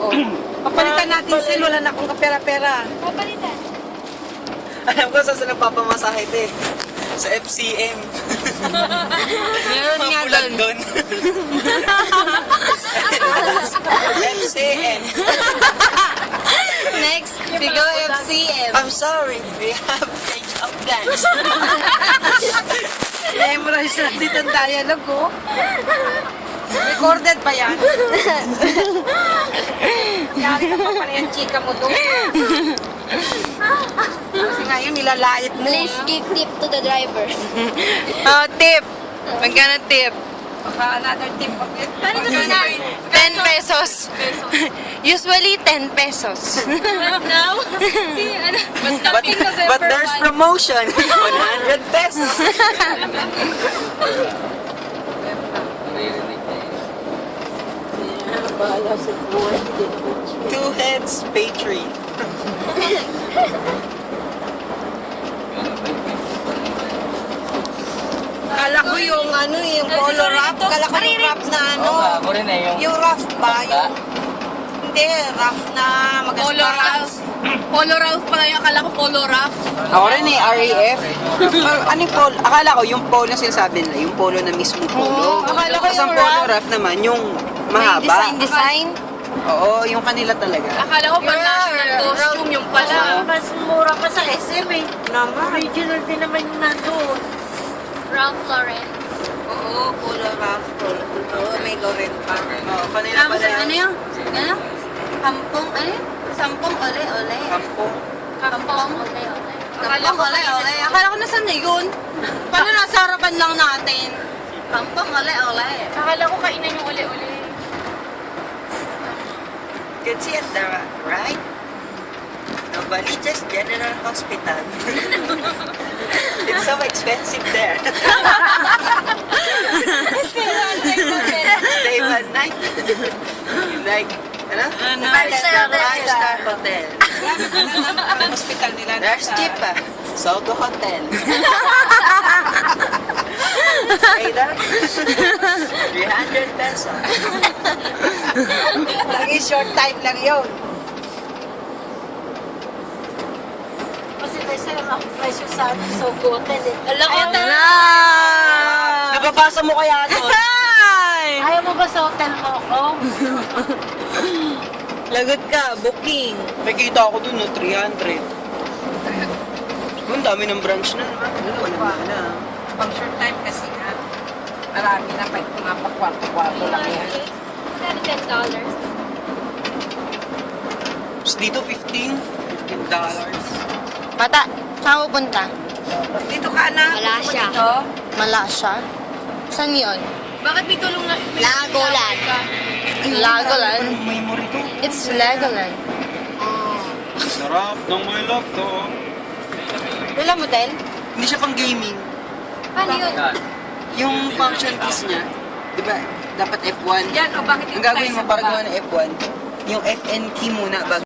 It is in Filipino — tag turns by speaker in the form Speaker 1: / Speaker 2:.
Speaker 1: Oo. Papalitan natin sil, wala na akong kapera-pera.
Speaker 2: Papalitan.
Speaker 3: Alam ko saan sila papamasahe eh. Sa FCM.
Speaker 1: Meron nga
Speaker 3: Bulan
Speaker 1: doon.
Speaker 3: doon. FCM.
Speaker 1: Next, we go FCM.
Speaker 3: I'm sorry, we have change of plans.
Speaker 1: Memorize natin ang dialogue, oh. Recorded ba yan? Yari ka pa pala yung chika mo doon. Kasi ngayon nilalait mo.
Speaker 2: Please give tip to the driver.
Speaker 4: Oh, tip. Magkano tip?
Speaker 1: Baka another tip of it.
Speaker 2: Paano sa Pinas?
Speaker 4: 10 pesos. Usually 10 pesos.
Speaker 2: But now? See, ano?
Speaker 3: But there's promotion. 100 pesos. Two heads, pay tree.
Speaker 1: Kala ko yung ano, yung polo wrap. Kala ko yung wrap na ano.
Speaker 3: Ako rin eh,
Speaker 1: Yung wrap ba? Yung, hindi, wrap na
Speaker 4: Polo Ralph. Polo Ralph pala yung akala ko Polo Ralph.
Speaker 3: Ako rin eh, RAF. Ano yung polo? Akala ko yung polo na sinasabi nila, yung polo na mismo polo.
Speaker 4: akala ko
Speaker 3: Tapos
Speaker 4: yung
Speaker 3: ang polo
Speaker 4: wrap.
Speaker 3: wrap naman, yung mahaba.
Speaker 1: Design.
Speaker 3: Oo, yung kanila talaga.
Speaker 4: Akala ko pang national costume yung pala.
Speaker 1: Mas mura pa sa SM eh. Naman. Original din naman yung nandun.
Speaker 2: Ralph Lauren.
Speaker 1: Oo, polo wrap. Oo, may Loren pa.
Speaker 3: Oo, kanila
Speaker 4: Tapos
Speaker 3: pala
Speaker 4: ano yung, ano? Kampong, ano yun? Sampung ole-ole.
Speaker 3: Kampong.
Speaker 2: Kampong. Ole, ole.
Speaker 4: Kampong ole-ole. Akala ko nasan na yun. Paano nasa harapan lang natin? Kampong ole-ole.
Speaker 2: Akala ko kainan yung ole-ole.
Speaker 3: You can see it there, right? Novaliches General Hospital. It's so expensive there. Stay one night. Like, ano?
Speaker 1: Five-star hotel.
Speaker 3: Five-star hotel.
Speaker 1: Ang hospital nila.
Speaker 3: There's cheap ah. Sogo Hotel. Stay there. 300 pesos.
Speaker 1: Lagi short time lang yun. Kasi kasi ang presyo sa Sogo Hotel eh.
Speaker 2: Alam ko na.
Speaker 3: Nababasa mo kaya doon?
Speaker 1: Ayaw mo ba sa hotel mo ako?
Speaker 4: Lagot ka, booking.
Speaker 3: Nakikita ako dun, no, 300. Ang dami ng branch na. Wala na.
Speaker 1: Pang short time kasi nga. Marami na pa mga pakwarto-kwarto lang yan.
Speaker 2: Magkano $10?
Speaker 3: Tapos dito, $15.
Speaker 4: Bata, saan pupunta?
Speaker 1: Dito ka na.
Speaker 2: Wala
Speaker 1: Gusto mo
Speaker 2: siya.
Speaker 1: dito?
Speaker 4: Malasya? Saan yun?
Speaker 2: Bakit may tulong na?
Speaker 4: Lagoland. Lagoland?
Speaker 3: Memory to.
Speaker 4: It's Legoland.
Speaker 3: Sarap ng may laptop.
Speaker 4: Wala model?
Speaker 3: Hindi siya pang gaming.
Speaker 2: Paano yun?
Speaker 3: Yung function keys niya, di ba, dapat F1.
Speaker 1: Yan, o bakit
Speaker 3: Ang gagawin mo para gawa ng F1, yung FN key muna bago